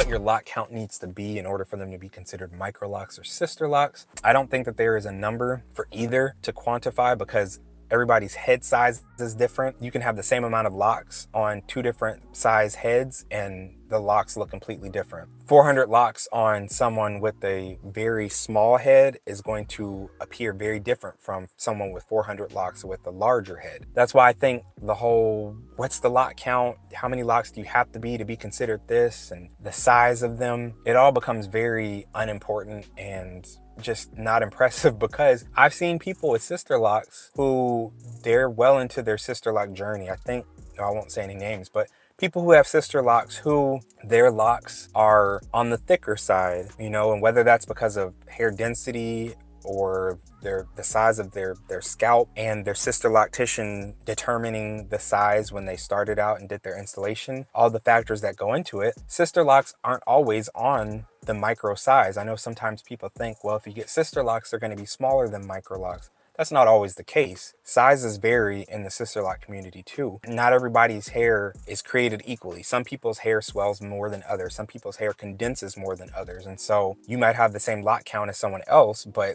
your lock count needs to be in order for them to be considered Microlocs or Sisterlocks. I don't think that there is a number for either to quantify because everybody's head size is different. You can have the same amount of locks on two different size heads and the locks look completely different. 400 locks on someone with a very small head is going to appear very different from someone with 400 locks with a larger head. That's why I think the whole, what's the lock count? How many locks do you have to be considered this? And the size of them, it all becomes very unimportant and just not impressive because I've seen people with Sisterlocks who they're well into their Sisterlock journey. I think, I won't say any names, but people who have Sisterlocks who their locks are on the thicker side, you know, and whether that's because of hair density or the size of their scalp and their sister-loctician determining the size when they started out and did their installation, all the factors that go into it. Sisterlocks aren't always on the micro size. I know sometimes people think, well, if you get Sisterlocks, they're going to be smaller than Microlocs. That's not always the case. Sizes vary in the Sisterlock community too. Not everybody's hair is created equally. Some people's hair swells more than others. Some people's hair condenses more than others. And so you might have the same lock count as someone else, but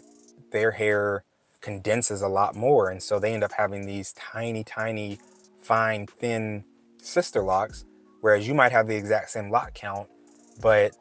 their hair condenses a lot more. And so they end up having these tiny, tiny, fine, thin Sisterlocks, whereas you might have the exact same lock count, but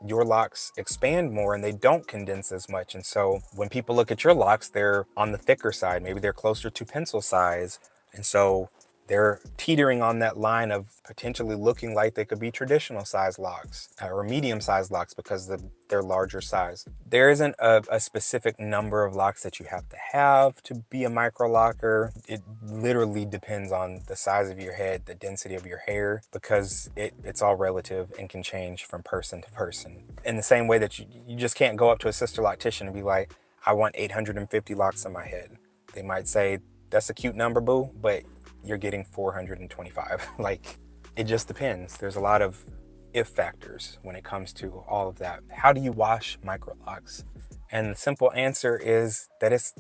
your locks expand more and they don't condense as much. And so when people look at your locks, they're on the thicker side. Maybe they're closer to pencil size. And so they're teetering on that line of potentially looking like they could be traditional size locks or medium size locks because they're larger size. There isn't a specific number of locks that you have to be a microlocker. It literally depends on the size of your head, the density of your hair, because it's all relative and can change from person to person. In the same way that you just can't go up to a sister-loctician and be like, I want 850 locks on my head. They might say, that's a cute number, boo, but you're getting 425. Like, it just depends. There's a lot of if factors when it comes to all of that. How do you wash Microlocs? And the simple answer is that it's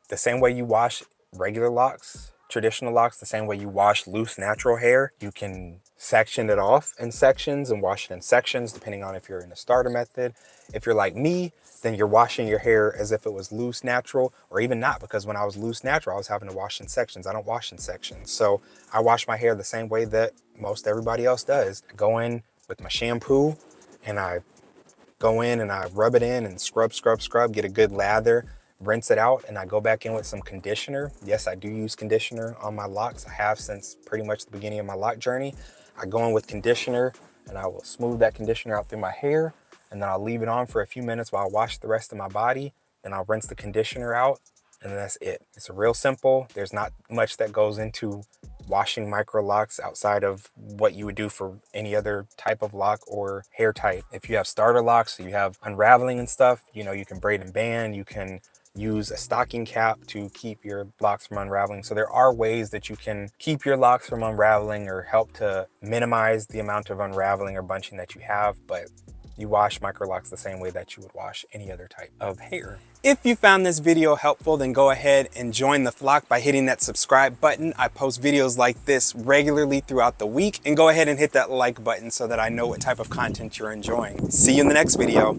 the same way you wash regular locks, traditional locks, the same way you wash loose natural hair. You can section it off in sections and wash it in sections, depending on if you're in a starter method. If you're like me, then you're washing your hair as if it was loose natural, or even not, because when I was loose natural, I was having to wash in sections. I don't wash in sections. So I wash my hair the same way that most everybody else does. I go in with my shampoo and I go in and I rub it in and scrub, get a good lather, rinse it out, and I go back in with some conditioner. Yes, I do use conditioner on my locks. I have since pretty much the beginning of my lock journey. I go in with conditioner and I will smooth that conditioner out through my hair, and then I'll leave it on for a few minutes while I wash the rest of my body. Then I'll rinse the conditioner out, and that's it. It's real simple. There's not much that goes into washing Microlocs outside of what you would do for any other type of lock or hair type. If you have starter locks, so you have unraveling and stuff, you know, you can braid and band, you can use a stocking cap to keep your locks from unraveling. So there are ways that you can keep your locks from unraveling or help to minimize the amount of unraveling or bunching that you have, but you wash Microlocs the same way that you would wash any other type of hair. If you found this video helpful, then go ahead and join the flock by hitting that subscribe button. I post videos like this regularly throughout the week, and go ahead and hit that like button so that I know what type of content you're enjoying. See you in the next video.